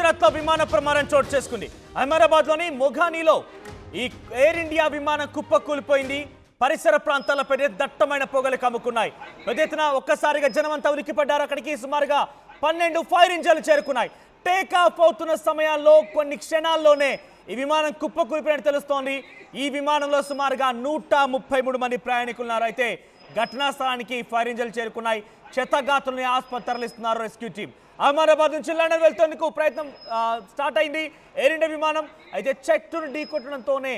గుజరాత్ లో విమాన ప్రమాదం చోటు చేసుకుంది. అహ్మదాబాద్ లోని మొఘానీలో ఈ ఎయిర్ ఇండియా విమానం కుప్పకూలిపోయింది. పరిసర ప్రాంతాలపై దట్టమైన పొగలు కమ్ముకున్నాయి. పెద్ద ఎత్తున ఒక్కసారిగా జనమంతా ఉలిక్కిపడ్డారు. అక్కడికి సుమారుగా 12 ఫైర్ ఇంజన్లు చేరుకున్నాయి. టేక్ ఆఫ్ అవుతున్న సమయాల్లో కొన్ని క్షణాల్లోనే ఈ విమానం కుప్పకూలిపోయినట్టు తెలుస్తోంది. ఈ విమానంలో సుమారుగా 133 మంది ప్రయాణికులు ఉన్నారు. అయితే ఘటనా స్థలానికి ఫైర్ ఇంజన్లు చేరుకున్నాయి. క్షతగాత్రుల్ని ఆసుపత్రి తరలిస్తున్నారు రెస్క్యూ టీమ్. అహ్మదాబాద్ నుంచి లండన్ వెళ్తేందుకు ప్రయత్నం స్టార్ట్ అయింది ఎయిర్ ఇండియా విమానం. అయితే చెట్టును ఢీకొట్టడంతోనే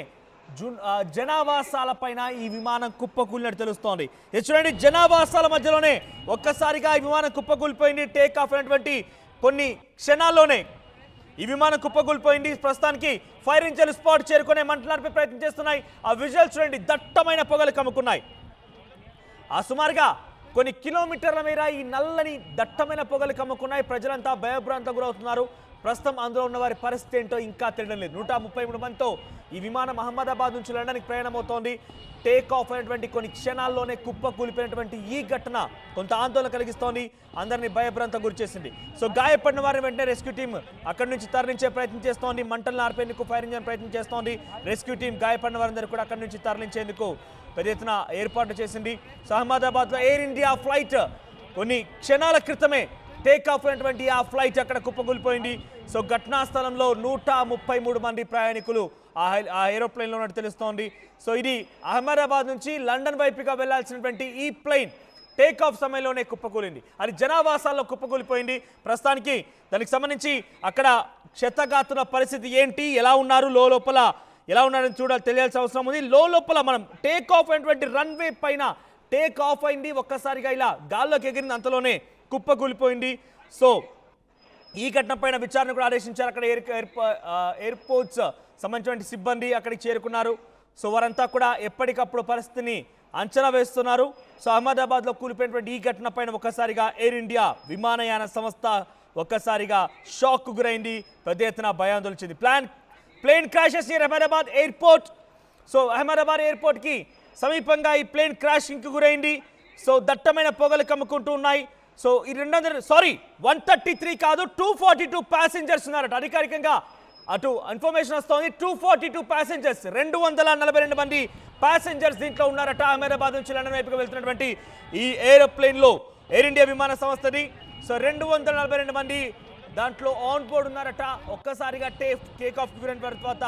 జనావాసాల పైన ఈ విమానం కుప్పకూలినట్టు తెలుస్తోంది. చూడండి, జనావాసాల మధ్యలోనే ఒక్కసారిగా ఈ విమానం కుప్పకూలిపోయింది. టేక్ ఆఫ్ అయినటువంటి కొన్ని క్షణాల్లోనే ఈ విమానం కుప్పకూలిపోయింది. ప్రస్తుతానికి ఫైర్ ఇంజన్ స్పాట్ చేరుకునే మంటలార్పే ప్రయత్నం చేస్తున్నాయి. ఆ విజువల్స్ చూడండి, దట్టమైన పొగలు కమ్ముకున్నాయి. ఆ సుమారుగా కొన్ని కిలోమీటర్ల మేర ఈ నల్లని దట్టమైన పొగలు కమ్ముకున్నాయి. ప్రజలంతా భయభ్రాంతం గురవుతున్నారు. ప్రస్తుతం అందులో ఉన్న వారి పరిస్థితి ఏంటో ఇంకా తెలియడం లేదు. 133 మందితో ఈ విమానం అహ్మదాబాద్ నుంచి లండన్కి ప్రయాణమవుతోంది. టేక్ ఆఫ్ అయినటువంటి కొన్ని క్షణాల్లోనే కుప్ప కూలిపోయినటువంటి ఈ ఘటన కొంత ఆందోళన కలిగిస్తోంది. అందరినీ భయభ్రాంతం గురిచేసింది. సో గాయపడిన వారిని వెంటనే రెస్క్యూ టీం అక్కడి నుంచి తరలించే ప్రయత్నం చేస్తోంది. మంటలను ఆర్పేందుకు ఫైర్ ఇంజన్ ప్రయత్నం చేస్తోంది. రెస్క్యూ టీం గాయపడిన వారందరూ కూడా అక్కడి నుంచి తరలించేందుకు పెద్ద ఎత్తున ఏర్పాట్లు చేసింది. సో అహ్మదాబాద్లో ఎయిర్ ఇండియా ఫ్లైట్ కొన్ని క్షణాల క్రితమే టేక్ ఆఫ్ అయినటువంటి ఆ ఫ్లైట్ అక్కడ కుప్పకూలిపోయింది. సో ఘటనా స్థలంలో 133 మంది ప్రయాణికులు ఆ ఏరోప్లేన్లో ఉన్నట్టు తెలుస్తోంది. సో ఇది అహ్మదాబాద్ నుంచి లండన్ వైపుగా వెళ్లాల్సినటువంటి ఈ ప్లేన్ టేక్ ఆఫ్ సమయంలోనే కుప్పకూలింది. అది జనావాసాల్లో కుప్పకూలిపోయింది. ప్రస్తుతానికి దానికి సంబంధించి అక్కడ క్షతగాత్రుల పరిస్థితి ఏంటి, ఎలా ఉన్నారు, లోపల ఎలా ఉన్నారని తెలియాల్సిన అవసరం ఉంది. లోపల మనం టేక్ ఆఫ్ అయినటువంటి రన్వే పైన టేక్ ఆఫ్ అయింది. ఒక్కసారిగా ఇలా గాల్లోకి ఎగిరింది, అంతలోనే కుప్పకూలిపోయింది. సో ఈ ఘటన పైన విచారణ కూడా ఆదేశించారు. అక్కడ ఎయిర్పోర్ట్స్ సంబంధించిన సిబ్బంది అక్కడికి చేరుకున్నారు. సో వారంతా కూడా ఎప్పటికప్పుడు పరిస్థితిని అంచనా వేస్తున్నారు. సో అహ్మదాబాద్లో కూలిపోయినటువంటి ఈ ఘటన పైన ఒక్కసారిగా ఎయిర్ ఇండియా విమానయాన సంస్థ ఒక్కసారిగా షాక్ గురైంది. పెద్ద ఎత్తున భయాందోళన చెంది. Plane crashes near Ahmedabad airport. So Ahmedabad ఎయిర్పోర్ట్కి సమీపంగా ఈ ప్లేన్ క్రాషింగ్కి గురైంది. సో దట్టమైన పొగలు కమ్ముకుంటూ ఉన్నాయి. సో ఈ 133 కాదు 242 ప్యాసింజర్స్ ఉన్నారట. అధికారికంగా అటు ఇన్ఫర్మేషన్ వస్తోంది. 242 ప్యాసింజర్స్, 242 మంది ప్యాసింజర్స్ దీంట్లో ఉన్నారట. అహ్మదాబాద్ నుంచి లండన్ వైపుగా వెళ్తున్నటువంటి ఈ ఏరోప్లేన్లో ఎయిర్ ఇండియా విమాన సంస్థది. సో 242 మంది దాంట్లో ఆన్ బోర్డ్ ఉన్నారట. ఒక్కసారిగా టేక్ ఆఫ్ గురైన తర్వాత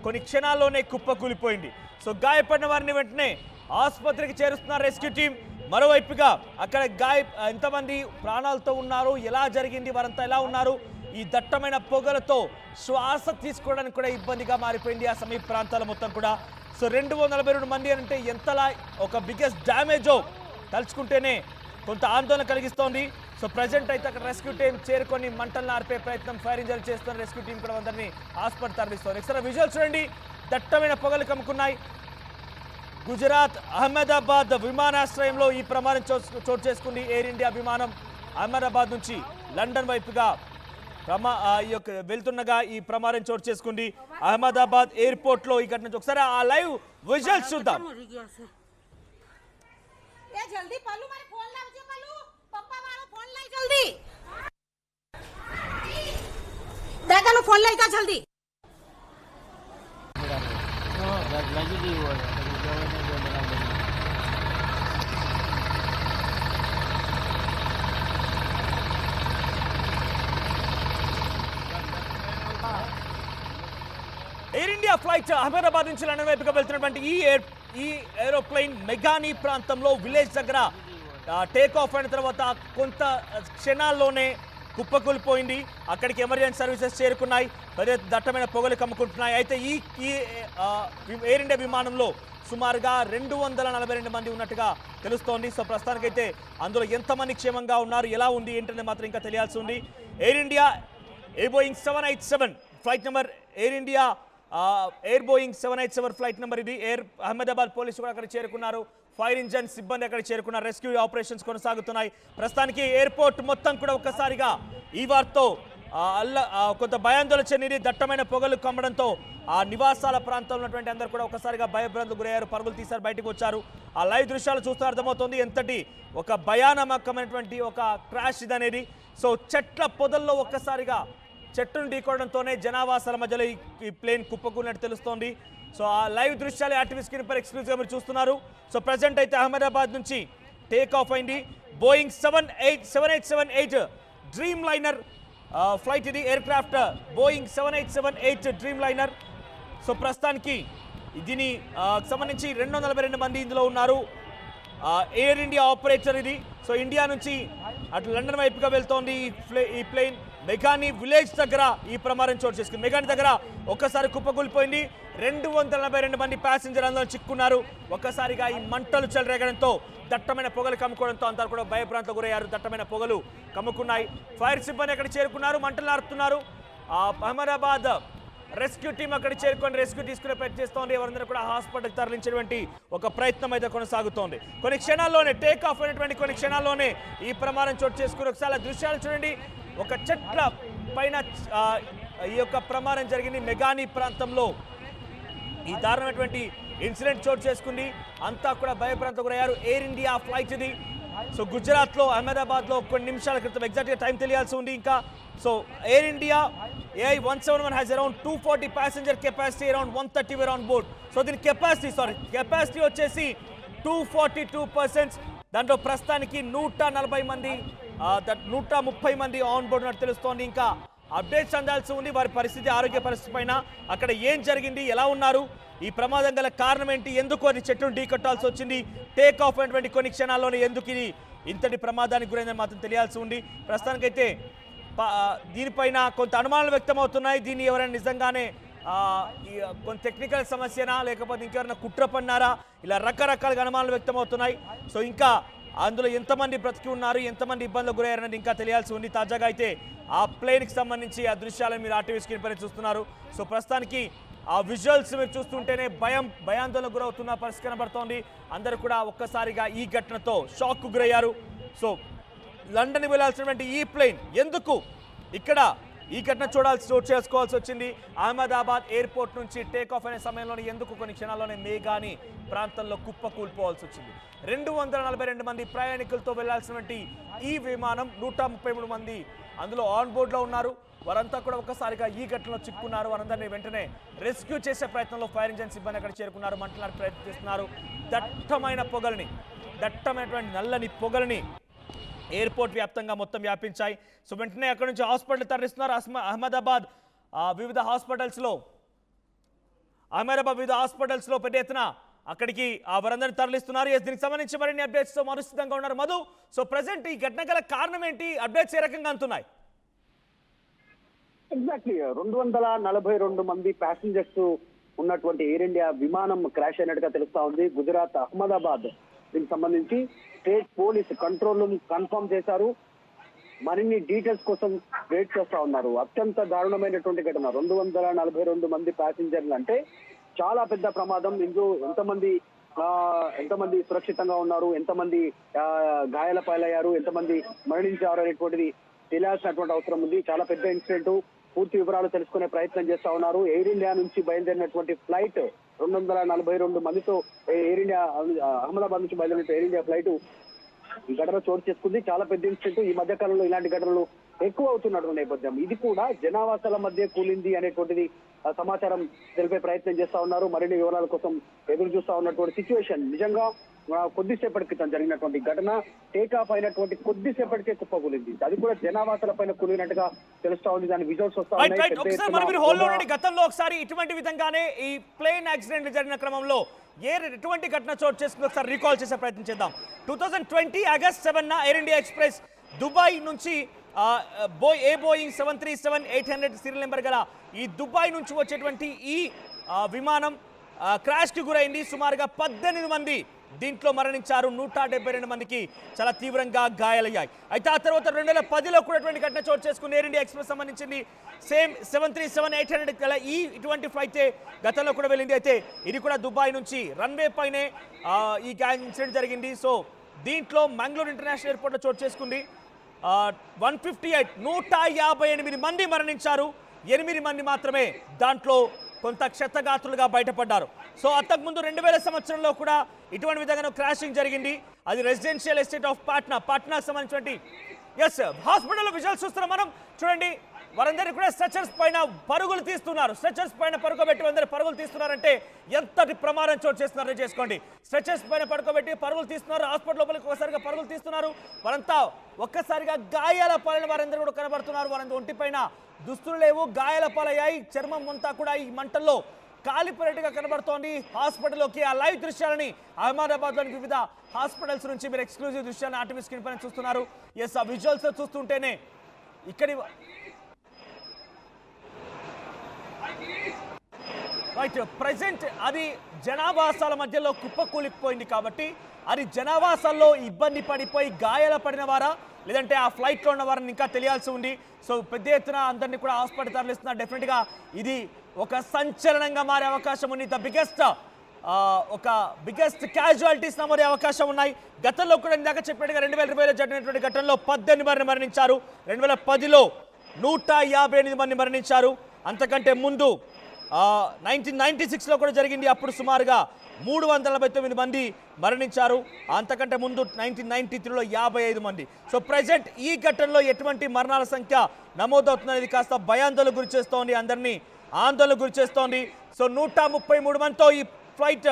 కొన్ని క్షణాల్లోనే కుప్పకూలిపోయింది. సో గాయపడిన వారిని వెంటనే ఆసుపత్రికి చేరుస్తున్నారు రెస్క్యూ టీం. మరోవైపుగా అక్కడ ఎంతమంది ప్రాణాలతో ఉన్నారు, ఎలా జరిగింది, వారంతా ఎలా ఉన్నారు, ఈ దట్టమైన పొగలతో శ్వాస తీసుకోవడానికి కూడా ఇబ్బందిగా మారిపోయింది ఆ సమీప ప్రాంతాల మొత్తం కూడా. సో 242 మంది అంటే ఎంతలా ఒక బిగ్గెస్ట్ డ్యామేజో తలుచుకుంటేనే కొంత ఆందోళన కలిగిస్తోంది. సో ప్రజెంట్ అయితే అక్కడ రెస్క్యూ టీం చేరుకొని మంటలను ఆర్పే ప్రయత్నం ఫైర్ ఇంజన్ చేస్తున్న రెస్క్యూ టీం కూడా అందరినీ ఆసుపత్రి తరలిస్తోంది. ఒకసారి విజువల్స్ చూడండి, దట్టమైన పొగలు కమ్ముకున్నాయి. గుజరాత్ అహ్మదాబాద్ విమానాశ్రయంలో ఈ ప్రమాదం చోటు చేసుకుంది. ఎయిర్ ఇండియా విమానం అహ్మదాబాద్ నుంచి లండన్ వైపుగా వెళ్తుండగా ఈ ప్రమాదం చోటు చేసుకుంది. అహ్మదాబాద్ ఎయిర్పోర్ట్ లో ఈ ఘటన ఒకసారి ఆ లైవ్ విజువల్స్ చూద్దాం. ఎయిర్ ఇండియా ఫ్లైట్ అహ్మదాబాద్ నుంచి లండన్ వైపుగా వెళ్తున్నటువంటి ఈ ఏరోప్లేన్ మెఘానీ ప్రాంతంలో విలేజ్ దగ్గర టేక్ ఆఫ్ అయిన తర్వాత కొంత క్షణాల్లోనే కుప్పకూలిపోయింది. అక్కడికి ఎమర్జెన్సీ సర్వీసెస్ చేరుకున్నాయి. దట్టమైన పొగలు కమ్ముకుంటున్నాయి. అయితే ఈ ఎయిర్ ఇండియా విమానంలో సుమారుగా 242 మంది ఉన్నట్టుగా తెలుస్తోంది. సో ప్రస్తుతానికైతే అందులో ఎంతమంది క్షేమంగా ఉన్నారు, ఎలా ఉంది ఏంటనేది మాత్రం ఇంకా తెలియాల్సి ఉంది. Air India Boeing 787 flight number, air India Boeing 787 flight number ఇది. అహ్మదాబాద్ పోలీసులు కూడా అక్కడ చేరుకున్నారు. ఫైర్ ఇంజన్ సిబ్బంది అక్కడ చేరుకున్నారు. రెస్క్యూ ఆపరేషన్స్ కొనసాగుతున్నాయి. ప్రస్తుతానికి ఎయిర్పోర్ట్ మొత్తం కూడా ఒక్కసారిగా ఈ వార్తో కొంత భయాందోళన చెందింది. దట్టమైన పొగలు కమ్మడంతో ఆ నివాసాల ప్రాంతంలో ఉన్నటువంటి అందరూ కూడా ఒకసారిగా భయభ్రాంతులకు గురయ్యారు. పరుగులు తీశారు, బయటకు వచ్చారు. ఆ లైవ్ దృశ్యాలు చూస్తే అర్థమవుతుంది ఎంతటి ఒక భయానకమైనటువంటి ఒక క్రాష్ ఇదనేది. సో చెట్ల పొదల్లో ఒక్కసారిగా చెట్టును ఢీకోవడంతోనే జనావాసాల మధ్యలో ఈ ప్లేన్ కుప్పకూలినట్టు తెలుస్తోంది. సో ఆ లైవ్ దృశ్యాలు యాక్టివ్ స్క్రీన్ పై ఎక్స్క్లూజివ్గా మీరు చూస్తున్నారు. సో ప్రజెంట్ అయితే అహ్మదాబాద్ నుంచి టేక్ ఆఫ్ అయింది బోయింగ్ 7878 డ్రీమ్ లైనర్ ఫ్లైట్. ఇది air craft Boeing 7878 dream liner. So ప్రస్తుతానికి దీని సంబంధించి 242 మంది ఇందులో ఉన్నారు. ఎయిర్ ఇండియా ఆపరేటర్ ఇది. సో ఇండియా నుంచి అటు లండన్ వైపుగా వెళ్తోంది ఈ ప్లేన్. మెగానీ విలేజ్ దగ్గర ఈ ప్రమాదం చోటు చేసుకుంది. మెగానీ దగ్గర ఒక్కసారి కుప్పకూలిపోయింది. 242 మంది ప్యాసింజర్ అందులో చిక్కున్నారు. ఒక్కసారిగా ఈ మంటలు చెలరేగడంతో దట్టమైన పొగలు కమ్ముకోవడంతో అంతా కూడా భయభ్రాంతకు గురయ్యారు. దట్టమైన పొగలు కమ్ముకున్నాయి. ఫైర్ సిబ్బంది అక్కడ చేరుకున్నారు, మంటలు నారుతున్నారు. అహ్మదాబాద్ రెస్క్యూ టీం అక్కడ చేరుకొని రెస్క్యూ తీసుకునే ప్రయత్నం చేస్తోంది. ఎవరందరూ కూడా హాస్పిటల్కి తరలించేటువంటి ఒక ప్రయత్నం అయితే కొనసాగుతోంది. కొన్ని క్షణాల్లోనే టేక్ ఆఫ్ అయినటువంటి కొన్ని క్షణాల్లోనే ఈ ప్రమాదం చోటు చేసుకుని ఒకసారి దృశ్యాలు చూడండి. ఒక చెట్ల పైన ఈ యొక్క ప్రమాదం జరిగింది. మెగానీ ప్రాంతంలో ఈ దారుణమైనటువంటి ఇన్సిడెంట్ చోటు చేసుకుంది. అంతా కూడా భయభ్రాంతకు గురయ్యారు. ఎయిర్ ఇండియా ఫ్లైట్ ఇది. సో గుజరాత్లో అహ్మదాబాద్లో కొన్ని నిమిషాల క్రితం ఎగ్జాక్ట్గా టైం తెలియాల్సి ఉంది ఇంకా. So Air India AI171 has around 240 passenger capacity, around 130 were on board. So దీని కెపాసిటీ వచ్చేసి 242%. దాంట్లో ప్రస్తుతానికి 140 మంది 130 మంది ఆన్ బోర్డ్ ఉన్నట్టు తెలుస్తోంది. ఇంకా అప్డేట్స్ అందాల్సి ఉంది వారి పరిస్థితి, ఆరోగ్య పరిస్థితి పైన. అక్కడ ఏం జరిగింది, ఎలా ఉన్నారు, ఈ ప్రమాదం గల కారణం ఏంటి, ఎందుకు అది చెట్టును ఢీకొట్టాల్సి వచ్చింది, టేక్ ఆఫ్ అయినటువంటి కొన్ని క్షణాల్లోనే ఎందుకు ఇది ఇంతటి ప్రమాదానికి గురైందని మాత్రం తెలియాల్సి ఉంది. ప్రస్తుతానికైతే దీనిపైన కొంత అనుమానాలు వ్యక్తమవుతున్నాయి. దీన్ని ఎవరైనా నిజంగానే కొంత టెక్నికల్ సమస్యనా లేకపోతే ఇంకెవరైనా కుట్ర పన్నారా, ఇలా రకరకాలుగా అనుమానాలు వ్యక్తమవుతున్నాయి. సో ఇంకా అందులో ఎంతమంది బ్రతికి ఉన్నారు, ఎంతమంది ఇబ్బందులకు గురయ్యారనేది ఇంకా తెలియాల్సి ఉంది. తాజాగా అయితే ఆ ప్లేన్కి సంబంధించి ఆ దృశ్యాలను మీరు ఆర్టీవీ స్క్రీన్ పైన చూస్తున్నారు. సో ప్రస్తుతానికి ఆ విజువల్స్ మీరు చూస్తుంటేనే భయాందోళనకు గురవుతున్న పరిస్థితి కనబడుతోంది. అందరూ కూడా ఒక్కసారిగా ఈ ఘటనతో షాక్కు గురయ్యారు. సో లండన్ వెళ్లాల్సినటువంటి ఈ ప్లేన్ ఎందుకు ఇక్కడ ఈ ఘటన చోటు చేసుకోవాల్సి వచ్చింది? అహ్మదాబాద్ ఎయిర్పోర్ట్ నుంచి టేక్ ఆఫ్ అయిన సమయంలోనే ఎందుకు కొన్ని క్షణాల్లోనే మేఘాని ప్రాంతంలో కుప్పకూలిపోవాల్సి వచ్చింది? 242 మంది ప్రయాణికులతో వెళ్లాల్సినటువంటి ఈ విమానం 133 మంది అందులో ఆన్ బోర్డ్లో ఉన్నారు. వారంతా కూడా ఒక్కసారిగా ఈ ఘటనలో చిక్కున్నారు. వారందరినీ వెంటనే రెస్క్యూ చేసే ప్రయత్నంలో ఫైర్ ఇంజన్ సిబ్బంది అక్కడ చేరుకున్నారు, మంటలాడే ప్రయత్నం చేస్తున్నారు. దట్టమైనటువంటి నల్లని పొగలని ఎయిర్పోర్ట్ వ్యాప్తంగా మొత్తం వ్యాపించాయి. సో వెంటనే అక్కడ నుంచి హాస్పిటల్ తరలిస్తున్నారు. అహ్మదాబాద్ వివిధ హాస్పిటల్స్లో పెద్ద ఎత్తున అక్కడికి వారందరినీ తరలిస్తున్నారు. దీనికి సంబంధించి మరిన్ని అప్డేట్స్తో మరుసిద్ధంగా ఉన్నారు మధు. సో ప్రజెంట్ ఈ ఘటన గల కారణం ఏంటి, అప్డేట్స్ ఏ రకంగా అందుతున్నాయి? ఎగ్జాక్ట్లీ 242 మంది ప్యాసింజర్స్ ఉన్నటువంటి ఎయిర్ ఇండియా విమానం క్రాష్ అయినట్టుగా తెలుస్తా ఉంది. గుజరాత్ అహ్మదాబాద్ దీనికి సంబంధించి state police control room confirm చేశారు. మరిన్ని డీటెయిల్స్ కోసం వెయిట్ చేస్తా ఉన్నారు. అత్యంత దారుణమైనటువంటి ఘటన. 242 మంది ప్యాసింజర్లు అంటే చాలా పెద్ద ప్రమాదం. ఇందులో ఎంతమంది సురక్షితంగా ఉన్నారు, ఎంతమంది గాయాల పాలయ్యారు, ఎంతమంది మరణించారు అనేటువంటిది తెలియాల్సినటువంటి అవసరం ఉంది. చాలా పెద్ద ఇన్సిడెంట్. పూర్తి వివరాలు తెలుసుకునే ప్రయత్నం చేస్తా ఉన్నారు. ఎయిర్ ఇండియా నుంచి బయలుదేరినటువంటి ఫ్లైట్ 242 మందితో ఎయిర్ ఇండియా అహ్మదాబాద్ నుంచి బయలుదేరిన ఎయిర్ ఇండియా ఫ్లైట్ ఈ ఘటన చోటు చేసుకుంది. చాలా పెద్ద ఇన్సిడెంట్. ఈ మధ్య కాలంలో ఇలాంటి ఘటనలు ఎక్కువ అవుతున్నటువంటి నేపథ్యం. ఇది కూడా జనావాసాల మధ్య కూలింది అనేటువంటిది సమాచారం తెలిపే ప్రయత్నం చేస్తా ఉన్నారు. మరిన్ని వివరాల కోసం ఎదురు చూస్తా ఉన్నటువంటి సిచ్యువేషన్. నిజంగా కొద్దిసేపటి క్రితం జరిగినటువంటి ఘటన టేక్ ఆఫ్ అయినటువంటి కొద్దిసేపటికే కుప్పకూలింది. అది కూడా జనావాసాల పైన కూలినట్టుగా తెలుస్తా ఉంది. దాని విజువల్స్ వస్తా ఉన్నాయి. గతంలో ఒకసారి ఇటువంటి విధంగానే ఈ ప్లేన్ యాక్సిడెంట్ జరిగిన క్రమంలో ఎటువంటి ఘటన చోటు చేసుకుని ఒకసారి రీకాల్ చేసే ప్రయత్నం చేద్దాం. 2020 ఆగస్ట్ 7న ఎయిర్ ఇండియా ఎక్స్ప్రెస్ దుబాయ్ నుంచి బోయింగ్ 737-800 సీరియల్ నెంబర్ గల ఈ దుబాయ్ నుంచి వచ్చేటువంటి ఈ విమానం క్రాష్కి గురైంది. సుమారుగా 18 మంది దీంట్లో మరణించారు. 172 మందికి చాలా తీవ్రంగా గాయాలయ్యాయి. అయితే ఆ తర్వాత 2010లో కూడా ఘటన చోటు చేసుకుని ఎయిర్ ఇండియా ఎక్స్ప్రెస్ సంబంధించింది సేమ్ 737-800 గల ఇటువంటి ఫ్లైట్ గతంలో కూడా వెళ్ళింది. అయితే ఇది కూడా దుబాయ్ నుంచి రన్వే పైనే ఈ ఇన్సిడెంట్ జరిగింది. సో దీంట్లో మంగళూరు ఇంటర్నేషనల్ ఎయిర్పోర్ట్లో చోటు చేసుకుంది. 158 మంది మరణించారు. 8 మంది మాత్రమే దాంట్లో కొంత క్షతగాత్రులుగా బయటపడ్డారు. సో అంతకుముందు 2000 సంవత్సరంలో కూడా ఇటువంటి విధంగా క్రాషింగ్ జరిగింది. అది రెసిడెన్షియల్ ఎస్టేట్ ఆఫ్ పాట్నా సంబంధించినటువంటి హాస్పిటల్లో విజువల్స్ చూస్తున్నాం మనం. చూడండి, వారందరికీ కూడా స్ట్రెచర్స్ పైన పరుగులు తీస్తున్నారు. స్ట్రెచర్స్ పైన పడుకోబెట్టి అందరూ పరుగులు తీస్తున్నారంటే ఎంతటి ప్రమాదం చోటు చేస్తున్నారో చేసుకోండి. స్ట్రెచర్స్ పైన పడుకోబెట్టి పరుగులు తీస్తున్నారు. హాస్పిటల్ లోపలికి ఒకసారిగా పరుగులు తీస్తున్నారు. వారంతా ఒక్కసారిగా గాయాల పాలైన వారందరూ కూడా కనబడుతున్నారు. వారంతా ఒంటి పైన దుస్తులు లేవు, గాయాల పాలయ్యాయి. చర్మం అంతా కూడా ఈ మంటల్లో కాలిపోయినట్టుగా కనబడుతోంది. హాస్పిటల్లోకి ఆ లైవ్ దృశ్యాలని అహ్మదాబాద్లోని వివిధ హాస్పిటల్స్ నుంచి మీరు ఎక్స్క్లూజివ్ దృశ్యాన్ని ఆర్టీవీ స్క్రీన్ పైన చూస్తున్నారు. ఎస్, ఆ విజువల్స్ చూస్తుంటేనే ఇక్కడి రైట్ ప్రజెంట్ అది జనావాసాల మధ్యలో కుప్పకూలిపోయింది కాబట్టి అది జనావాసాల్లో ఇబ్బంది పడిపోయి గాయాల పడిన వారా లేదంటే ఆ ఫ్లైట్లో ఉన్న వారిని ఇంకా తెలియాల్సి ఉంది. సో పెద్ద ఎత్తున అందరినీ కూడా హాస్పిటల్ తరలిస్తున్నారు. డెఫినెట్గా ఇది ఒక సంచలనంగా మారే అవకాశం ఉంది. ద బిగ్గెస్ట్ క్యాజువాలిటీస్ నమోదే అవకాశం ఉన్నాయి. గతంలో కూడా ఇందాక చెప్పినట్టుగా 2020లో జరిగినటువంటి ఘటనలో 18 మంది మరణించారు. 2010లో 158 మంది మరణించారు. అంతకంటే ముందు 1996లో కూడా జరిగింది. అప్పుడు సుమారుగా 349 మంది మరణించారు. అంతకంటే ముందు 1993లో 55 మంది. సో ప్రజెంట్ ఈ ఘటనలో ఎటువంటి మరణాల సంఖ్య నమోదవుతుందనేది కాస్త భయాందోళనకు గురి చేస్తోంది, అందరినీ ఆందోళనకు గురి చేస్తోంది. సో 133 మందితో ఈ ఫ్లైట్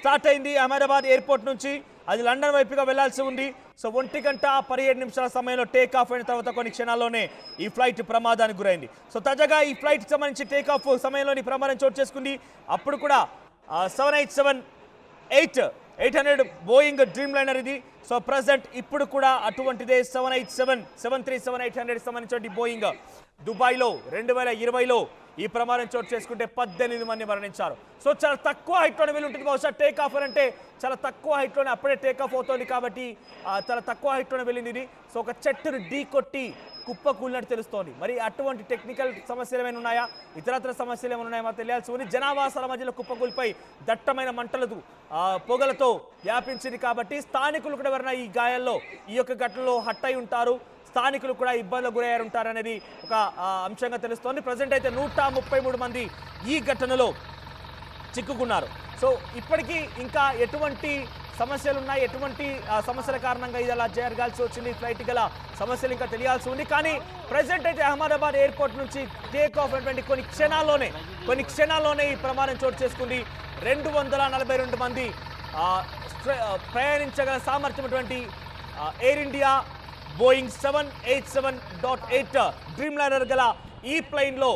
స్టార్ట్ అయింది అహ్మదాబాద్ ఎయిర్పోర్ట్ నుంచి. అది లండన్ వైపుగా వెళ్లాల్సి ఉంది. సో 1:17 సమయంలో టేక్ ఆఫ్ అయిన తర్వాత కొన్ని క్షణాల్లోనే ఈ ఫ్లైట్ ప్రమాదానికి గురైంది. సో తాజాగా ఈ ఫ్లైట్ సంబంధించి టేక్ ఆఫ్ సమయంలోని ప్రమాదం చోటు చేసుకుంది. అప్పుడు కూడా 787-800 బోయింగ్ డ్రీమ్ లైనర్ ఇది. సో ప్రజెంట్ ఇప్పుడు కూడా అటువంటిదే 737-737-800 సంబంధించిన బోయింగ్ దుబాయ్లో 2020లో ఈ ప్రమాదం చోటు చేసుకుంటే 18 మంది మరణించారు. సో చాలా తక్కువ హైట్లోనే వెళ్ళి ఉంటుంది. బహుశా టేక్ ఆఫ్ అంటే చాలా తక్కువ హైట్లోనే అప్పుడే టేక్ ఆఫ్ అవుతుంది కాబట్టి చాలా తక్కువ హైట్లోనే వెళ్ళింది ఇది. సో ఒక చెట్టును ఢీ కొట్టి కుప్ప కూలినట్టు తెలుస్తోంది. మరి అటువంటి టెక్నికల్ సమస్యలు ఏమైనా ఉన్నాయా, ఇతరత్ర సమస్యలు ఏమైనా ఉన్నాయా తెలియాల్సి ఉంది. జనావాసాల మధ్యలో కుప్పకూలిపై దట్టమైన మంటలతో పొగలతో వ్యాపించింది కాబట్టి స్థానికులు కూడా ఎవరైనా ఈ గాయాల్లో ఈ యొక్క ఘటనలో హట్ అయి ఉంటారు, స్థానికులు కూడా ఇబ్బందులు గురయ్యారు ఉంటారనేది ఒక అంశంగా తెలుస్తోంది. ప్రజెంట్ అయితే 133 మంది ఈ ఘటనలో చిక్కుకున్నారు. సో ఇప్పటికీ ఇంకా ఎటువంటి సమస్యలు ఉన్నాయి, ఎటువంటి సమస్యల కారణంగా ఇది అలా జరగాల్సి వచ్చింది, ఫ్లైట్ గల సమస్యలు ఇంకా తెలియాల్సి ఉంది. కానీ ప్రజెంట్ అయితే అహ్మదాబాద్ ఎయిర్పోర్ట్ నుంచి టేక్ ఆఫ్ అయినటువంటి కొన్ని క్షణాల్లోనే ఈ ప్రమాదం చోటు చేసుకుంది. 242 మంది ప్రయాణించగల సామర్థ్యమైనటువంటి Air India Boeing 787.8 Dreamliner గల ఈ ప్లైన్లో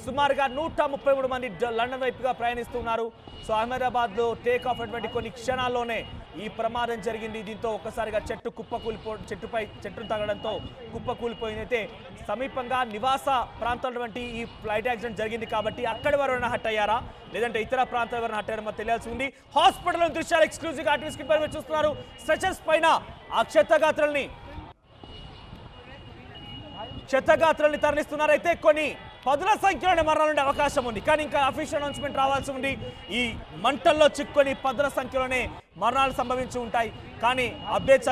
సుమారుగా 133 మంది లండన్ వైపుగా ప్రయాణిస్తున్నారు. సో అహ్మదాబాద్లో టేక్ ఆఫ్ అయినటువంటి కొన్ని క్షణాల్లోనే ఈ ప్రమాదం జరిగింది. దీంతో ఒక్కసారిగా చెట్టును తగలడంతో కుప్ప కూలిపోయింది. అయితే సమీపంగా నివాస ప్రాంతాల ఈ ఫ్లైట్ యాక్సిడెంట్ జరిగింది కాబట్టి అక్కడి ఎవరైనా హట్ అయ్యారా లేదంటే ఇతర ప్రాంతాలు ఎవరైనా హట్ అయ్యారో తెలియాల్సి ఉంది. హాస్పిటల్ దృశ్యాలు ఎక్స్క్లూజివ్గా ఆర్టీవీ స్క్రీన్ పై చూస్తున్నారు. స్ట్రెచర్స్ పైన ఆ క్షతగాత్రల్ని తరలిస్తున్నారు. అయితే కొన్ని పదుల సంఖ్యలోనే మరణాలు ఉండే అవకాశం ఉంది. కానీ ఇంకా అఫీషియల్ అనౌన్స్మెంట్ రావాల్సి ఉంది. ఈ మంటల్లో చిక్కుని పదుల సంఖ్యలోనే మరణాలు సంభవించి ఉంటాయి. కానీ అప్డేట్స్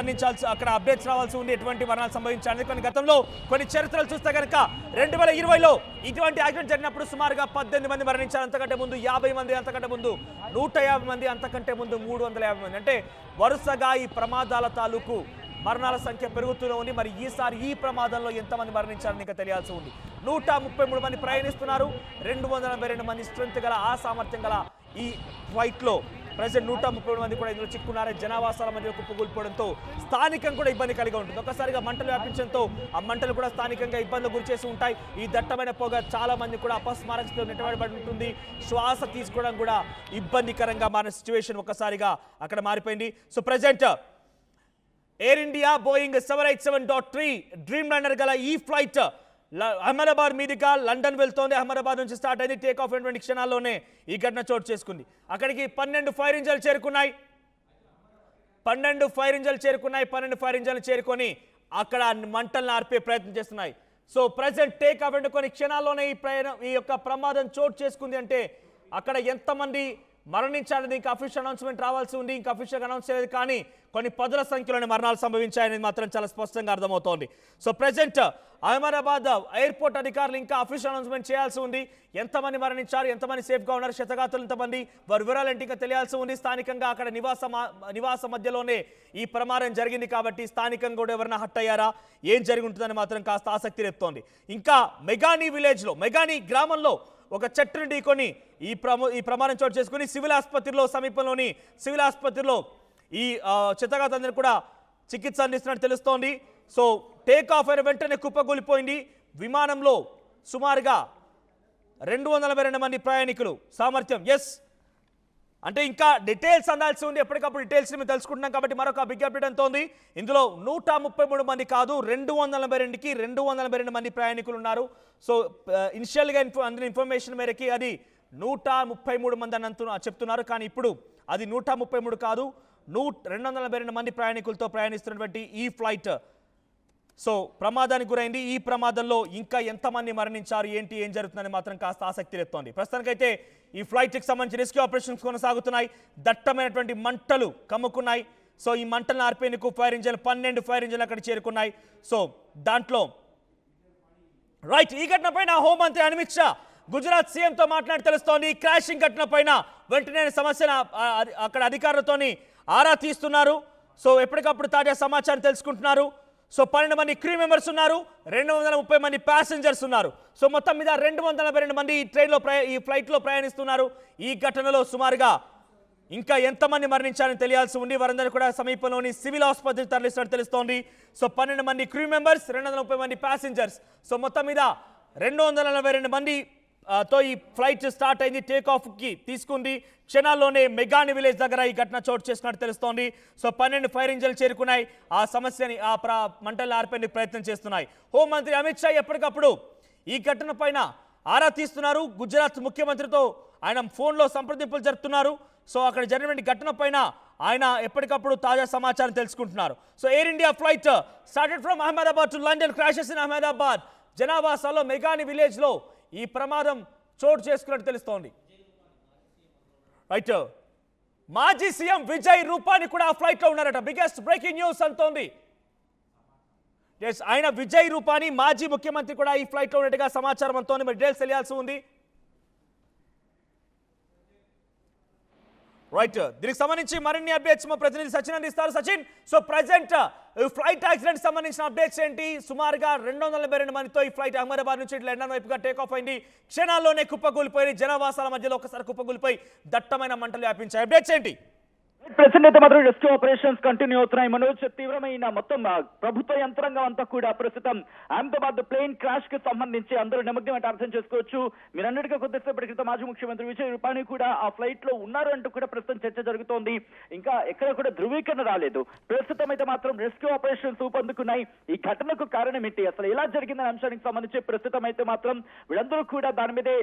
రావాల్సి ఉంది ఎటువంటి మరణాలు సంభవించాలి. కొన్ని గతంలో కొన్ని చరిత్రలు చూస్తే కనుక 2020లో ఇటువంటి యాక్సిడెంట్ జరిగినప్పుడు సుమారుగా 18 మంది మరణించారు. అంతకంటే ముందు 50 మంది, అంతకంటే ముందు 150 మంది, అంతకంటే ముందు 350 మంది. అంటే వరుసగా ఈ ప్రమాదాల తాలూకు మరణాల సంఖ్య పెరుగుతూనే ఉంది. మరి ఈసారి ఈ ప్రమాదంలో ఎంతమంది మరణించారని ఇంకా తెలియాల్సి ఉంది. 133 మంది ప్రయాణిస్తున్నారు. 242 మంది స్ట్రెంత్ గల ఆ సామర్థ్యం గల ఈ ఫ్లైట్లో ప్రజెంట్ 133 మంది కూడా ఇందులో చిక్కున్నారు. జనావాసాల మధ్య కుప్పకూలిపోవడంతో స్థానికం కూడా ఇబ్బంది కలిగి ఉంటుంది. ఒక్కసారిగా మంటలు వ్యాపించడంతో ఆ మంటలు కూడా స్థానికంగా ఇబ్బందులు గురి చేసి ఉంటాయి. ఈ దట్టమైన పొగ చాలా మంది కూడా అపస్మారక స్థితిలో నెట్టబడి ఉంటుంది. శ్వాస తీసుకోవడం కూడా ఇబ్బందికరంగా మారిన సిచ్యువేషన్ ఒక్కసారిగా అక్కడ మారిపోయింది. So present air India Boeing 787.3 dream liner గల ఈ ఫ్లైట్ అహ్మదాబాద్ మీదుగా లండన్ వెళ్తోంది. అహ్మదాబాద్ నుంచి స్టార్ట్ అయింది. టేక్ ఆఫ్ అయినటువంటి క్షణాల్లోనే ఈ ఘటన చోటు చేసుకుంది. అక్కడికి 12 ఫైర్ ఇంజన్లు చేరుకున్నాయి. 12 ఫైర్ ఇంజన్లు చేరుకొని అక్కడ మంటలను ఆర్పే ప్రయత్నం చేస్తున్నాయి. సో ప్రజెంట్ టేక్ ఆఫ్ అయిన కొన్ని క్షణాల్లోనే ఈ యొక్క ప్రమాదం చోటు చేసుకుంది. అంటే అక్కడ ఎంతమంది మరణించాలని ఇంకా అఫీషియల్ అనౌన్స్మెంట్ రావాల్సి ఉంది, ఇంకా అఫీషియల్గా అనౌన్స్ చేయలేదు. కానీ కొన్ని పదుల సంఖ్యలోని మరణాలు సంభవించాయనేది మాత్రం చాలా స్పష్టంగా అర్థమవుతోంది. సో ప్రెసెంట్ అహ్మదాబాద్ ఎయిర్పోర్ట్ అధికారులు ఇంకా అఫీషియల్ అనౌన్స్మెంట్ చేయాల్సి ఉంది. ఎంతమంది మరణించారు, ఎంతమంది సేఫ్గా ఉన్నారు, క్షతగాతులు ఎంతమంది, వారి వివరాలు ఏంటి ఇంకా తెలియాల్సి ఉంది. స్థానికంగా అక్కడ నివాస మధ్యలోనే ఈ ప్రమాదం జరిగింది కాబట్టి స్థానికంగా కూడా ఎవరైనా హట్ అయ్యారా, ఏం జరిగి ఉంటుందని మాత్రం కాస్త ఆసక్తి రేపుతోంది. ఇంకా మెగానీ విలేజ్లో, మెగానీ గ్రామంలో ఒక చెట్టును ఢీకొని ఈ ప్రమాదం చోటు చేసుకుని సివిల్ ఆసుపత్రిలో, సమీపంలోని సివిల్ ఆసుపత్రిలో ఈ క్షతగాతులందరూ కూడా చికిత్స అందిస్తున్నట్టు తెలుస్తోంది. సో టేక్ ఆఫ్ అయిన వెంటనే కుప్పకూలిపోయింది. విమానంలో సుమారుగా 242 మంది ప్రయాణికులు సామర్థ్యం. ఎస్ అంటే ఇంకా డీటెయిల్స్ అందాల్సి ఉంది, ఎప్పటికప్పుడు డీటెయిల్స్ మేము తెలుసుకుంటున్నాం కాబట్టి మరొక బిగ్ అప్డేట్ అంతోంది. ఇందులో 133 మంది కాదు, 242కి 242 మంది ప్రయాణికులు ఉన్నారు. సో ఇనిషియల్గా అందిన ఇన్ఫర్మేషన్ మేరకి అది 133 మంది అని చెప్తున్నారు. కానీ ఇప్పుడు అది 133 కాదు, 242 మంది ప్రయాణికులతో ప్రయాణిస్తున్నటువంటి ఈ ఫ్లైట్ సో ప్రమాదానికి గురైంది. ఈ ప్రమాదంలో ఇంకా ఎంతమంది మరణించారు, ఏంటి, ఏం జరుగుతుందని మాత్రం కాస్త ఆసక్తి రేపుతోంది. ప్రస్తుతానికైతే ఈ ఫ్లైట్కి సంబంధించి రెస్క్యూ ఆపరేషన్స్ కొనసాగుతున్నాయి. దట్టమైనటువంటి మంటలు కమ్ముకున్నాయి. సో ఈ మంటలను ఆర్పేందుకు 12 ఫైర్ ఇంజన్లు అక్కడ చేరుకున్నాయి. సో దాంట్లో రైట్ ఈ ఘటన పైన హోంమంత్రి అమిత్ షా గుజరాత్ సీఎంతో మాట్లాడి తెలుస్తోంది. క్రాషింగ్ ఘటన పైన వెంటనే సమస్యను అక్కడ అధికారులతోని ఆరా తీస్తున్నారు. సో ఎప్పటికప్పుడు తాజా సమాచారం తెలుసుకుంటున్నారు. సో 12 మంది క్రూ మెంబర్స్ ఉన్నారు, 230 మంది ప్యాసింజర్స్ ఉన్నారు. సో మొత్తం మీద 242 మంది ఈ ఫ్లైట్లో ప్రయాణిస్తున్నారు. ఈ ఘటనలో సుమారుగా ఇంకా ఎంతమంది మరణించారని తెలియాల్సి ఉంది. వారందరూ కూడా సమీపంలోని సివిల్ ఆసుపత్రికి తరలిస్తున్నట్టు తెలుస్తోంది. సో 12 మంది క్రూ మెంబర్స్, 230 మంది ప్యాసింజర్స్. సో మొత్తం మీద 242 మంది తో ఈ ఫ్లైట్ స్టార్ట్ అయింది, టేక్ ఆఫ్కి తీసుకుంది. క్షణాల్లోనే మెగాని విలేజ్ దగ్గర ఈ ఘటన చోటు చేసుకున్నట్టు తెలుస్తోంది. సో 12 ఫైర్ ఇంజన్లు చేరుకున్నాయి, ఆ సమస్యని మంటలు ఆర్పేందుకు ప్రయత్నం చేస్తున్నాయి. హోంమంత్రి అమిత్ షా ఎప్పటికప్పుడు ఈ ఘటన పైన ఆరా తీస్తున్నారు. గుజరాత్ ముఖ్యమంత్రితో ఆయన ఫోన్లో సంప్రదింపులు జరుపుతున్నారు. సో అక్కడ జరిగిన ఘటన పైన ఆయన ఎప్పటికప్పుడు తాజా సమాచారం తెలుసుకుంటున్నారు. So Air India flight started from Ahmedabad to London, crashes in Ahmedabad. జనావాసాలో మెగాని విలేజ్లో ఈ ప్రమాదం చోటు చేసుకున్నట్టు తెలుస్తోంది. రైట్ మాజీ సీఎం విజయ్ రూపాని కూడా ఆ ఫ్లైట్లో ఉన్నారట. బిగ్గెస్ట్ బ్రేకింగ్ న్యూస్ అంటోంది. ఎస్ ఆయన విజయ్ రూపాని మాజీ ముఖ్యమంత్రి కూడా ఈ ఫ్లైట్లో ఉన్నట్టుగా సమాచారం అంతోంది. మరి డీటెయిల్స్ తెలియాల్సి ఉంది. రైట్ దీనికి సంబంధించి మరిన్ని అప్డేట్స్ మా ప్రతినిధి సచిన్ అందిస్తారు. Sachin, so present flight accident సంబంధించిన అప్డేట్స్ ఏంటి? సుమారుగా 242 మందితో ఈ ఫ్లైట్ అహ్మదాబాద్ నుంచి లండన్ వైపుగా టేక్ ఆఫ్ అయింది. క్షణాల్లోనే కుప్పకూలిపోయి జనవాసాల మధ్యలో ఒకసారి కుప్పకూలిపోయి దట్టమైన మంటలు వ్యాపించాయి. అప్డేట్స్ ఏంటి? ప్రెసెంట్ అయితే మాత్రం రెస్క్యూ ఆపరేషన్స్ కంటిన్యూ అవుతున్నాయి. మనోజ్, తీవ్రమైన మొత్తం ప్రభుత్వ యంత్రాంగం అంతా కూడా ప్రస్తుతం అహ్మదాబాద్ ప్లేన్ క్రాష్ కి సంబంధించి అందరూ నిమగ్నం అంటే అర్థం చేసుకోవచ్చు. మీరు అన్నట్టుగా కొద్దిసేపటి క్రితం మాజీ ముఖ్యమంత్రి విజయ్ రూపానీ కూడా ఆ ఫ్లైట్ లో ఉన్నారు అంటూ కూడా ప్రస్తుతం చర్చ జరుగుతోంది. ఇంకా ఎక్కడ కూడా ధృవీకరణ రాలేదు. ప్రస్తుతం అయితే మాత్రం రెస్క్యూ ఆపరేషన్స్ ఊపందుకున్నాయి. ఈ ఘటనకు కారణం ఏంటి, అసలు ఎలా జరిగిందనే అంశానికి సంబంధించి ప్రస్తుతం అయితే మాత్రం వీళ్ళందరూ కూడా దాని మీదే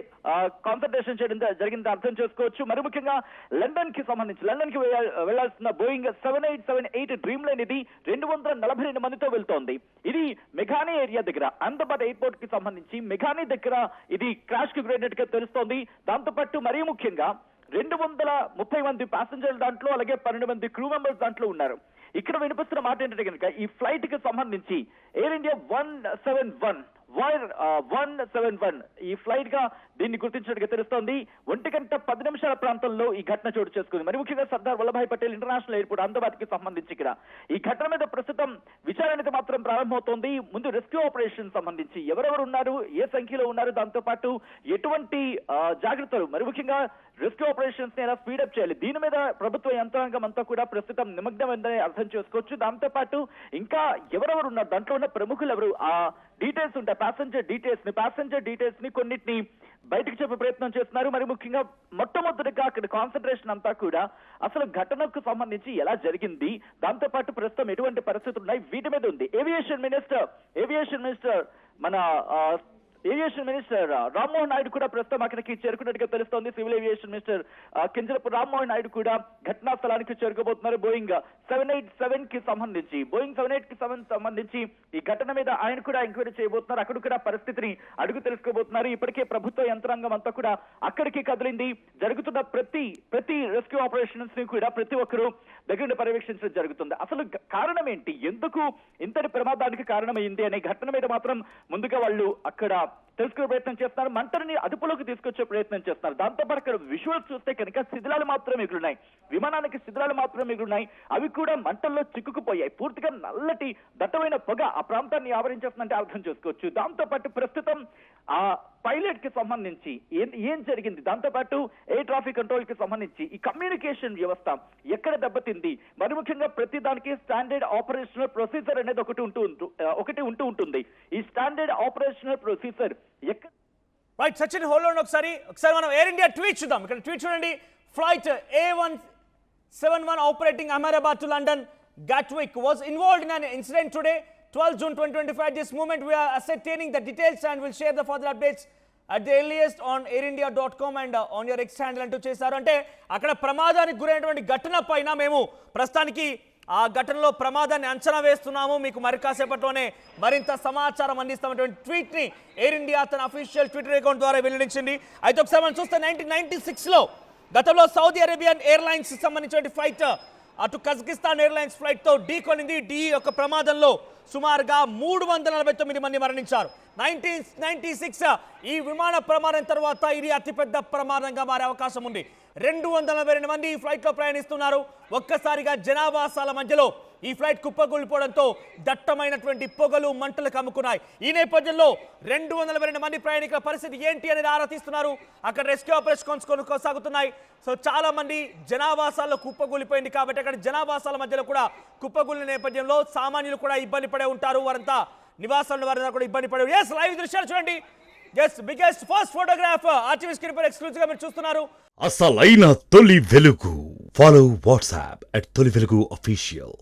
కాన్సన్ట్రేషన్ చేయడం జరిగింది అర్థం చేసుకోవచ్చు. మరి ముఖ్యంగా లండన్ కి సంబంధించి లండన్ కి వెళ్లాల్సిన బోయింగ్ 7878 డ్రీమ్ లైన్ ఇది 242 మందితో వెళ్తోంది. ఇది మెఘానీ ఏరియా దగ్గర అహ్మదాబాద్ ఎయిర్పోర్ట్ కి సంబంధించి మెఘానీ దగ్గర ఇది క్రాష్ కి గురైనట్టుగా తెలుస్తోంది. దాంతో పాటు మరీ ముఖ్యంగా 230 మంది ప్యాసింజర్లు దాంట్లో, అలాగే 12 మంది క్రూ మెంబర్స్ దాంట్లో ఉన్నారు. ఇక్కడ వినిపిస్తున్న మాట ఏంటంటే కనుక ఈ ఫ్లైట్ కి సంబంధించి ఎయిర్ ఇండియా 171 ఈ ఫ్లైట్ గా దీన్ని గుర్తించినట్టుగా తెలుస్తోంది. 1:10 ప్రాంతంలో ఈ ఘటన చోటు చేసుకుంది. మరి ముఖ్యంగా సర్దార్ వల్లభాయ్ పటేల్ ఇంటర్నేషనల్ ఎయిర్పోర్ట్ అహ్మదాబాద్ కి సంబంధించి ఇక్కడ ఈ ఘటన మీద ప్రస్తుతం విచారణ మాత్రం ప్రారంభమవుతోంది. ముందు రెస్క్యూ ఆపరేషన్ సంబంధించి ఎవరెవరు ఉన్నారు, ఏ సంఖ్యలో ఉన్నారు, దాంతో పాటు ఎటువంటి జాగ్రత్తలు, మరి ముఖ్యంగా రెస్క్యూ ఆపరేషన్స్ ని ఎలా స్పీడప్ చేయాలి, దీని మీద ప్రభుత్వ యంత్రాంగం అంతా కూడా ప్రస్తుతం నిమగ్నమైందని అర్థం చేసుకోవచ్చు. దాంతో పాటు ఇంకా ఎవరెవరు ఉన్నారు, దాంట్లో ఉన్న ప్రముఖులు ఎవరు, ఆ డీటెయిల్స్ ఉంటాయి, ప్యాసింజర్ డీటెయిల్స్ ని కొన్నిటిని బయటకు చెప్పే ప్రయత్నం చేస్తున్నారు. మరి ముఖ్యంగా మొట్టమొదటిగా అక్కడ కాన్సన్ట్రేషన్ అంతా కూడా అసలు ఘటనకు సంబంధించి ఎలా జరిగింది, దాంతో పాటు ప్రస్తుతం ఎటువంటి పరిస్థితులు ఉన్నాయి వీటి మీద ఉంది. ఏవియేషన్ మినిస్టర్ మన ఏవియేషన్ మినిస్టర్ రామ్మోహన్ నాయుడు కూడా ప్రస్తుతం అక్కడికి చేరుకున్నట్టుగా తెలుస్తోంది. Civil aviation minister Kinjarapu Rammohan Naidu కూడా ఘటనా స్థలానికి చేరుకోబోతున్నారు. బోయింగ్ 787 కి సంబంధించి సంబంధించి ఈ ఘటన మీద ఆయన కూడా ఎంక్వైరీ చేయబోతున్నారు. అక్కడ కూడా పరిస్థితిని అడుగు తెలుసుకోబోతున్నారు. ఇప్పటికే ప్రభుత్వ యంత్రాంగం అంతా కూడా అక్కడికి కదిలింది. జరుగుతున్న ప్రతి రెస్క్యూ ఆపరేషన్స్ ని కూడా ప్రతి ఒక్కరూ దగ్గర పర్యవేక్షించడం జరుగుతుంది. అసలు కారణం ఏంటి, ఎందుకు ఇంతటి ప్రమాదానికి కారణమైంది అనే ఘటన మీద మాత్రం ముందుగా వాళ్ళు అక్కడ తెలుసుకునే ప్రయత్నం చేస్తున్నారు. మంటని అదుపులోకి తీసుకొచ్చే ప్రయత్నం చేస్తున్నారు. దాంతోపాటు అక్కడ విజువల్స్ చూస్తే కనుక శిథిలాలు మాత్రం మిగులున్నాయి. విమానానికి శిథిలాలు మాత్రం మిగులున్నాయి. అవి కూడా మంటల్లో చిక్కుకుపోయాయి. పూర్తిగా నల్లటి దట్టమైన పొగ ఆ ప్రాంతాన్ని ఆవరించేస్తుందంటే అర్థం చేసుకోవచ్చు. దాంతోపాటు ప్రస్తుతం ఆ పైలట్ కి సంబంధించి ఏం జరిగింది, దాంతోపాటు ఎయిర్ ట్రాఫిక్ కంట్రోల్ కి సంబంధించి ఈ కమ్యూనికేషన్ వ్యవస్థ ఎక్కడ దెబ్బతింది, మరి ముఖ్యంగా ప్రతి దానికి స్టాండర్డ్ ఆపరేషనల్ ప్రొసీజర్ అనేది ఒకటి ఉంటూ ఉంటుంది. ఈ స్టాండర్డ్ ఆపరేషనల్ ప్రొసీజర్ ఎక్కడ రైట్ సచిన్ హోల్డ్ ఆన్ ఒకసారి మనం ఎయిర్ ఇండియా ట్వీట్ చూద్దాం. ఇక్కడ ట్వీట్ చూడండి. Flight A171 operating Ahmedabad to London Gatwick was involved in an incident today 12 June 2025. This moment we are ascertaining the details and will share the further updates at the earliest on airindia.com and on your X handle అంటూ చేశారు. అంటే అక్కడ ప్రమాదానికి గురైనటువంటి ఘటన పైన మేము ప్రస్తుతానికి ఆ ఘటనలో ప్రమాదాన్ని అంచనా వేస్తున్నాము. మీకు మరి కాసేపట్లోనే మరింత సమాచారం అందిస్తామన్నటువంటి ట్వీట్ ని ఎయిర్ ఇండియా తన అఫీషియల్ ట్విట్టర్ అకౌంట్ ద్వారా వెల్లడించింది. అయితే ఒకసారి మనం చూస్తే 1996లో గతంలో సౌదీ అరేబియన్ ఎయిర్లైన్స్ సంబంధించిన ఫ్లైట్ అటు కజకిస్తాన్ ఎయిర్లైన్స్ ఫ్లైట్ తో ఢీకొనింది. యొక్క ప్రమాదంలో సుమారుగా 349 మంది మరణించారు. 1996 ఈ విమాన ప్రమాదం తర్వాత ఇది అతిపెద్ద ప్రమాదంగా మారే అవకాశం ఉంది. 242 మంది ఈ ఫ్లైట్ లో ప్రయాణిస్తున్నారు. ఒక్కసారిగా జనావాసాల మధ్యలో ఈ ఫ్లైట్ కుప్పకూలిపోవడంతో దట్టమైనటువంటి పొగలు మంటలు కమ్ముకున్నాయి. ఈ నేపథ్యంలో 242 మంది ప్రయాణికుల పరిస్థితి ఏంటి అనేది ఆరా తీస్తున్నారు. అక్కడ రెస్క్యూ ఆపరేషన్స్ కొనసాగుతున్నాయి. సో చాలా మంది జనావాసాల్లో కుప్పకూలిపోయింది కాబట్టి అక్కడ జనావాసాల మధ్యలో కూడా కుప్పకూలిన నేపథ్యంలో సామాన్యులు కూడా ఇబ్బంది పడే ఉంటారు. వారంతా నివాసాల వారంతా కూడా ఇబ్బంది పడే. ఎస్ లైవ్ దృశ్యాలు చూడండి. ఎస్ biggest first photograph RTV screen పై ఎక్స్క్లూజివ్ గా మీరు చూస్తున్నారు. అసలైన తొలి వెలుగు. ఫాలో వాట్సాప్ @తొలి వెలుగు అఫీషియల్.